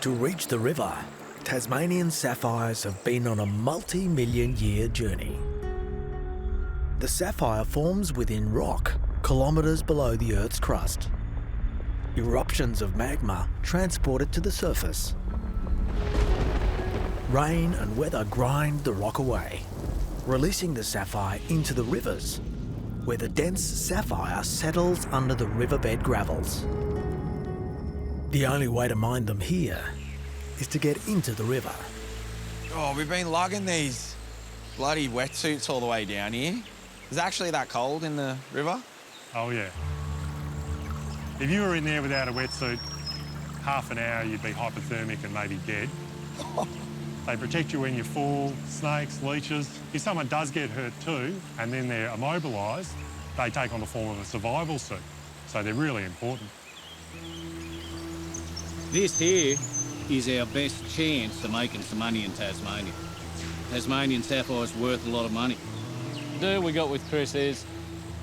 To reach the river, Tasmanian sapphires have been on a multi-million-year journey. The sapphire forms within rock, kilometres below the Earth's crust. Eruptions of magma transport it to the surface. Rain and weather grind the rock away, releasing the sapphire into the rivers, where the dense sapphire settles under the riverbed gravels. The only way to mine them here is to get into the river. Oh, we've been lugging these bloody wetsuits all the way down here. Is it actually that cold in the river? Oh, yeah. If you were in there without a wetsuit, half an hour you'd be hypothermic and maybe dead. They protect you when you're full, snakes, leeches. If someone does get hurt too, and then they're immobilised, they take on the form of a survival suit. So they're really important. This here is our best chance of making some money in Tasmania. Tasmanian sapphire's worth a lot of money. The deal we got with Chris is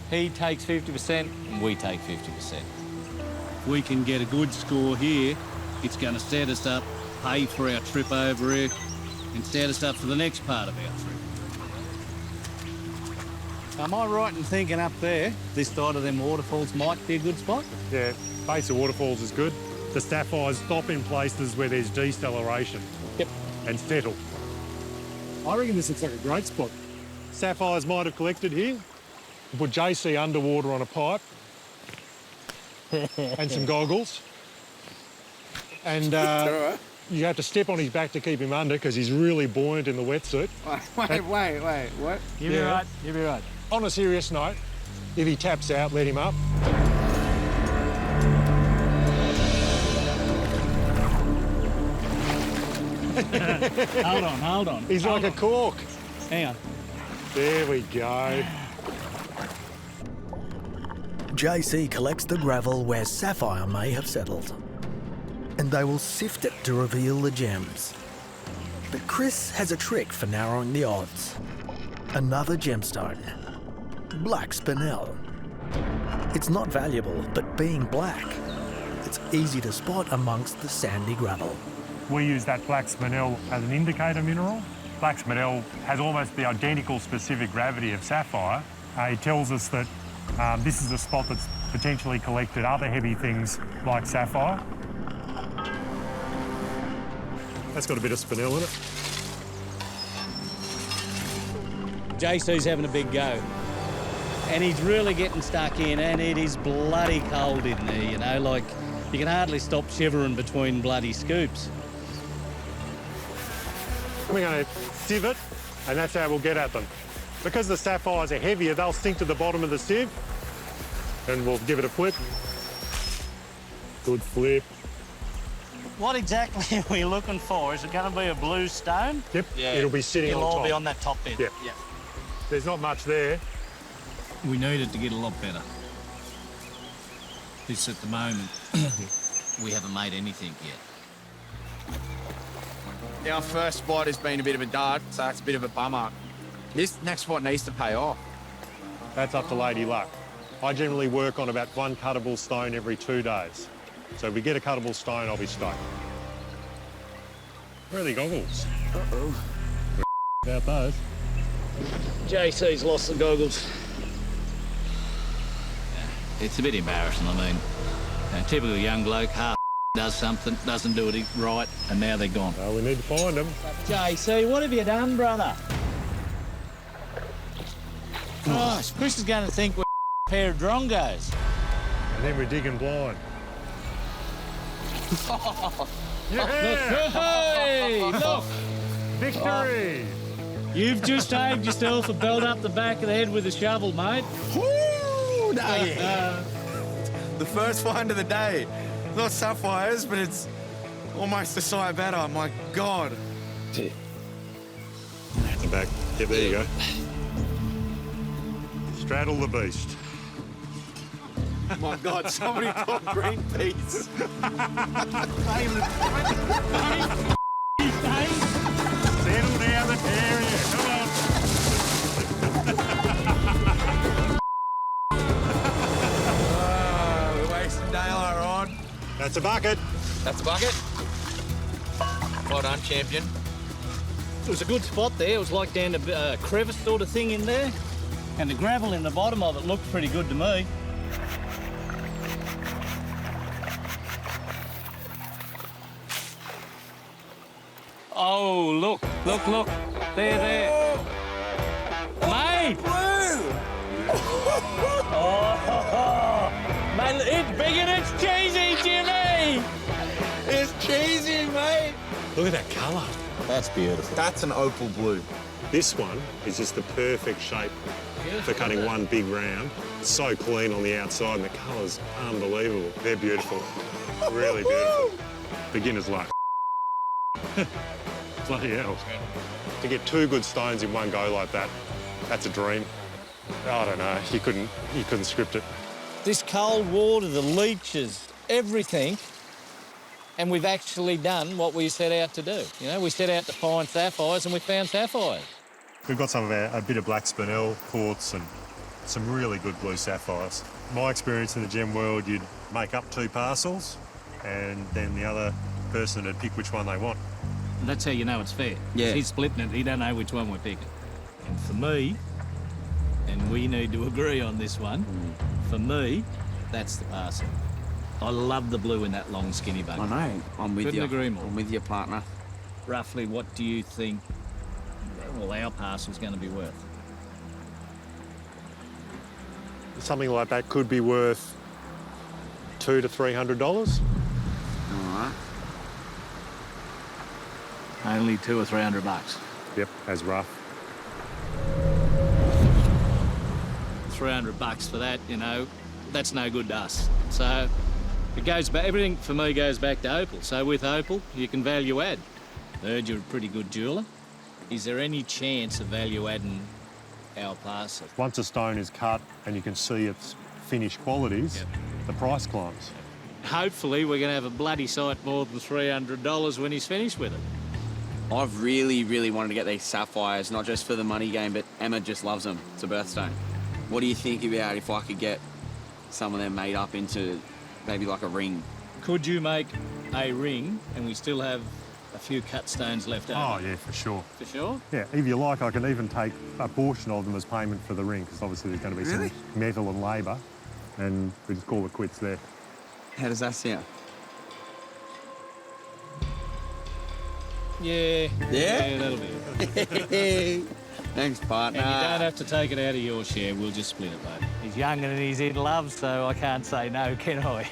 he takes 50% and we take 50%. If we can get a good score here, it's going to set us up, pay for our trip over here, and set us up for the next part of our trip. Am I right in thinking up there, this side of them waterfalls might be a good spot? Yeah, base of waterfalls is good. The sapphires stop in places where there's deceleration. Yep. And settle. I reckon this looks like a great spot. Sapphires might have collected here. We'll put JC underwater on a pipe and some goggles. And you have to step on his back to keep him under because he's really buoyant in the wetsuit. Wait, what? You'll be right, you'll be right. On a serious note, if he taps out, let him up. Hold on. He's like a cork. Hang on. There we go. JC collects the gravel where sapphire may have settled, and they will sift it to reveal the gems. But Chris has a trick for narrowing the odds. Another gemstone, black spinel. It's not valuable, but being black, it's easy to spot amongst the sandy gravel. We use that black spinel as an indicator mineral. Black spinel has almost the identical specific gravity of sapphire. It tells us that this is a spot that's potentially collected other heavy things like sapphire. That's got a bit of spinel in it. JC's having a big go. And he's really getting stuck in, and it is bloody cold in there, you know, like you can hardly stop shivering between bloody scoops. We're going to sieve it, and that's how we'll get at them. Because the sapphires are heavier, they'll sink to the bottom of the sieve, and we'll give it a flip. Good flip. What exactly are we looking for? Is it going to be a blue stone? Yep, yeah. It'll be sitting It'll on top. all be on that top bit? Yep. Yeah. There's not much there. We need it to get a lot better. This at the moment, we haven't made anything yet. Our first spot has been a bit of a dud, so that's a bit of a bummer. This next spot needs to pay off. That's up to Lady Luck. I generally work on about one cuttable stone every 2 days. So if we get a cuttable stone, I'll be stoked. Where are the goggles? Uh-oh. About those. JC's lost the goggles. It's a bit embarrassing, I mean. A typical young bloke, half does something, doesn't do it right, and now they're gone. Well, we need to find them. JC, what have you done, brother? Oh, Chris is going to think we're a pair of drongos. And then we're digging blind. Yeah! Hey, look! Victory! You've just saved yourself a belt up the back of the head with a shovel, mate. Woo! The first find of the day. Not sapphires, but it's almost a sight better. My God. That's back. Yeah, there you go. Straddle the beast. My God, somebody call Greenpeace. Settle down the area. Come on. We're wasting daylight, Rod. That's a bucket. That's a bucket. Well done, champion. It was a good spot there. It was like down a crevice sort of thing in there. And the gravel in the bottom of it looked pretty good to me. Oh, look. There. Mate! Oh, mate, it's big and it's cheesy, Jimmy! It's cheesy, mate. Look at that colour. That's beautiful. That's an opal blue. This one is just the perfect shape for cutting one big round. It's so clean on the outside and the colour's unbelievable. They're beautiful. Really beautiful. Beginner's luck. Bloody hell. To get two good stones in one go like that, that's a dream. I don't know, you couldn't script it. This cold water, the leeches, everything, and we've actually done what we set out to do. You know, we set out to find sapphires and we found sapphires. We've got a bit of black spinel, quartz and some really good blue sapphires. My experience in the gem world, you'd make up two parcels and then the other person would pick which one they want. And that's how you know it's fair. Yeah. He's splitting it, he don't know which one we're picking. And for me, and we need to agree on this one, for me, that's the parcel. I love the blue in that long, skinny buggy. I know. I'm with Couldn't you. agree more. I'm with you, partner. Roughly, what do you think, well, our parcel's going to be worth? Something like that could be worth $200 to $300. All right. Only $200 or $300. Yep, as rough. $300 for that, you know, that's no good to us. So it goes back, everything for me goes back to Opal. So with Opal, you can value add. Heard you're a pretty good jeweller. Is there any chance of value adding our parcel? Once a stone is cut and you can see its finished qualities, Yep. the price climbs. Hopefully we're going to have a bloody sight more than $300 when he's finished with it. I've really wanted to get these sapphires, not just for the money game, but Emma just loves them. It's a birthstone. What do you think about if I could get some of them made up into maybe like a ring? Could you make a ring and we still have a few cut stones left over? Oh, yeah, for sure. For sure? Yeah, if you like, I can even take a portion of them as payment for the ring, because obviously there's going to be some metal and labour, and we just call it quits there. How does that sound? Yeah. Yeah, that'll be it. Thanks, partner. And you don't have to take it out of your share, we'll just split it, mate. He's young and he's in love, so I can't say no, can I?